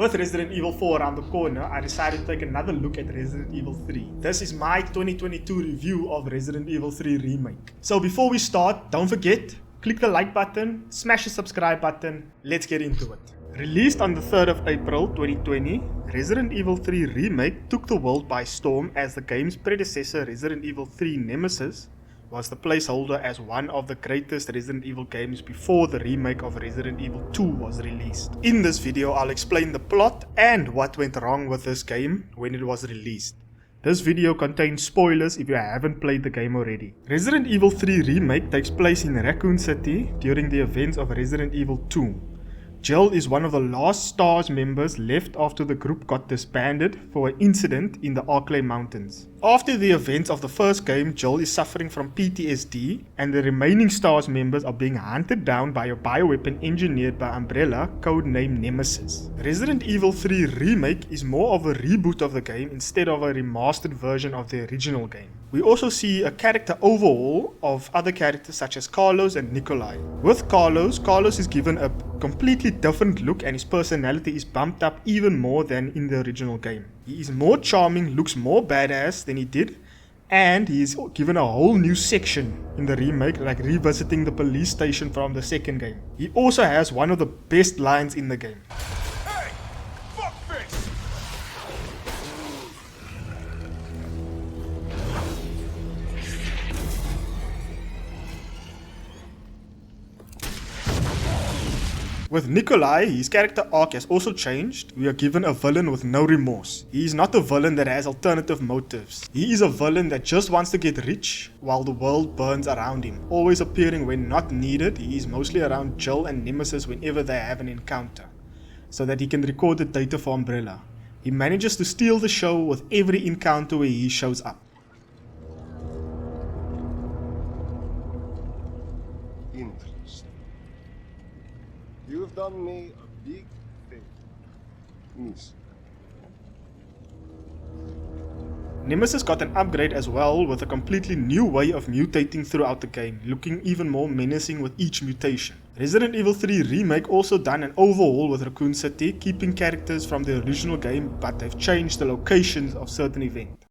With Resident Evil 4 around the corner, I decided to take another look at Resident Evil 3. This is my 2022 review of Resident Evil 3 Remake. So before we start, don't forget, click the like button, smash the subscribe button, let's get into it. Released on the 3rd of April 2020, Resident Evil 3 Remake took the world by storm as the game's predecessor Resident Evil 3 Nemesis was the placeholder as one of the greatest Resident Evil games before the remake of Resident Evil 2 was released. In this video, I'll explain the plot and what went wrong with this game when it was released. This video contains spoilers if you haven't played the game already. Resident Evil 3 Remake takes place in Raccoon City during the events of Resident Evil 2. Jill is one of the last STARS members left after the group got disbanded for an incident in the Arklay Mountains. After the events of the first game, Jill is suffering from PTSD and the remaining STARS members are being hunted down by a bioweapon engineered by Umbrella, codenamed Nemesis. Resident Evil 3 Remake is more of a reboot of the game instead of a remastered version of the original game. We also see a character overhaul of other characters such as Carlos and Nikolai. With Carlos is given a completely different look and his personality is bumped up even more than in the original game. He is more charming, looks more badass than he did, and he is given a whole new section in the remake, like revisiting the police station from the second game. He also has one of the best lines in the game. With Nikolai, his character arc has also changed. We are given a villain with no remorse. He is not a villain that has alternative motives. He is a villain that just wants to get rich while the world burns around him. Always appearing when not needed, he is mostly around Jill and Nemesis whenever they have an encounter, so that he can record the data for Umbrella. He manages to steal the show with every encounter where he shows up. You've done me a big favor, miss. Nemesis got an upgrade as well with a completely new way of mutating throughout the game, looking even more menacing with each mutation. Resident Evil 3 Remake also done an overhaul with Raccoon City, keeping characters from the original game, but they've changed the locations of certain events.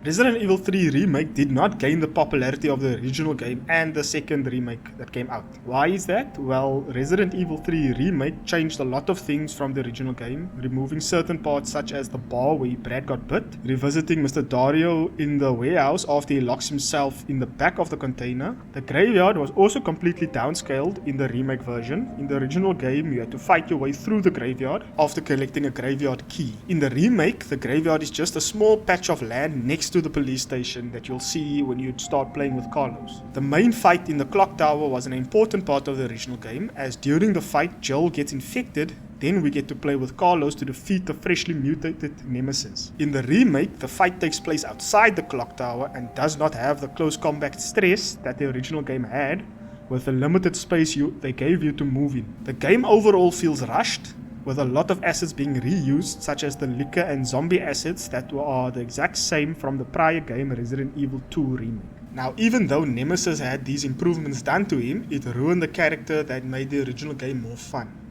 Resident Evil 3 Remake did not gain the popularity of the original game and the second remake that came out. Why is that? Well, Resident Evil 3 Remake changed a lot of things from the original game, removing certain parts such as the bar where Brad got bit, revisiting Mr. Dario in the warehouse after he locks himself in the back of the container. The graveyard was also completely downscaled in the remake version. In the original game, you had to fight your way through the graveyard after collecting a graveyard key. In the remake, the graveyard is just a small patch of land next to the police station that you'll see when you start playing with Carlos. The main fight in the clock tower was an important part of the original game, as during the fight Jill gets infected, then we get to play with Carlos to defeat the freshly mutated Nemesis. In the remake, the fight takes place outside the clock tower and does not have the close combat stress that the original game had, with the limited space they gave you to move in. The game overall feels rushed, with a lot of assets being reused, such as the liquor and zombie assets that are the exact same from the prior game Resident Evil 2 Remake. Now, even though Nemesis had these improvements done to him, it ruined the character that made the original game more fun.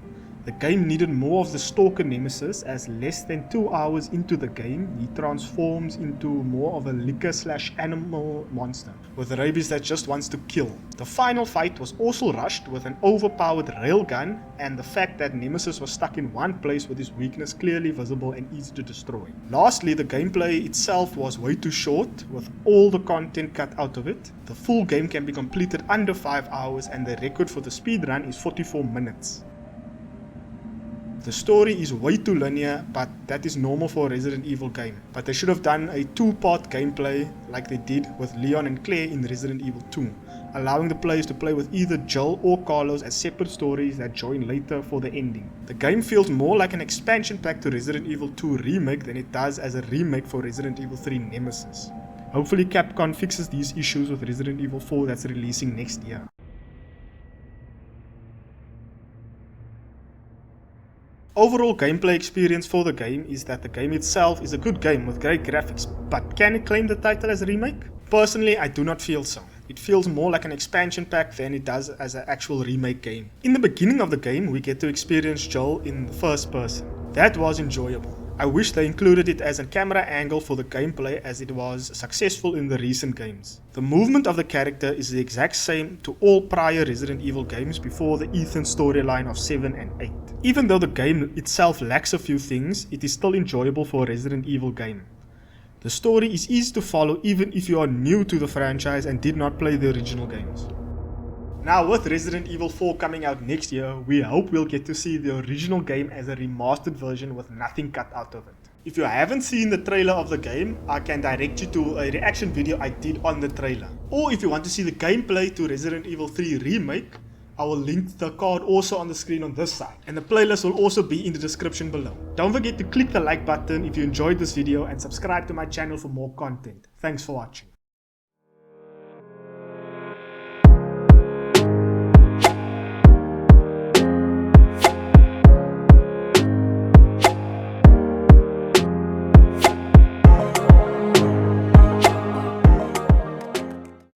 The game needed more of the stalker Nemesis, as less than 2 hours into the game, he transforms into more of a liquor/animal monster, with rabies that just wants to kill. The final fight was also rushed with an overpowered railgun and the fact that Nemesis was stuck in one place with his weakness clearly visible and easy to destroy. Lastly, the gameplay itself was way too short, with all the content cut out of it. The full game can be completed under 5 hours and the record for the speedrun is 44 minutes. The story is way too linear, but that is normal for a Resident Evil game. But they should have done a 2-part gameplay like they did with Leon and Claire in Resident Evil 2, allowing the players to play with either Jill or Carlos as separate stories that join later for the ending. The game feels more like an expansion pack to Resident Evil 2 Remake than it does as a remake for Resident Evil 3 Nemesis. Hopefully Capcom fixes these issues with Resident Evil 4 that's releasing next year. Overall gameplay experience for the game is that the game itself is a good game with great graphics, but can it claim the title as a remake? Personally, I do not feel so. It feels more like an expansion pack than it does as an actual remake game. In the beginning of the game, we get to experience Joel in the first person. That was enjoyable. I wish they included it as a camera angle for the gameplay as it was successful in the recent games. The movement of the character is the exact same to all prior Resident Evil games before the Ethan storyline of 7 and 8. Even though the game itself lacks a few things, it is still enjoyable for a Resident Evil game. The story is easy to follow even if you are new to the franchise and did not play the original games. Now with Resident Evil 4 coming out next year, we hope we'll get to see the original game as a remastered version with nothing cut out of it. If you haven't seen the trailer of the game, I can direct you to a reaction video I did on the trailer. Or if you want to see the gameplay to Resident Evil 3 Remake, I will link the card also on the screen on this side. And the playlist will also be in the description below. Don't forget to click the like button if you enjoyed this video and subscribe to my channel for more content. Thanks for watching.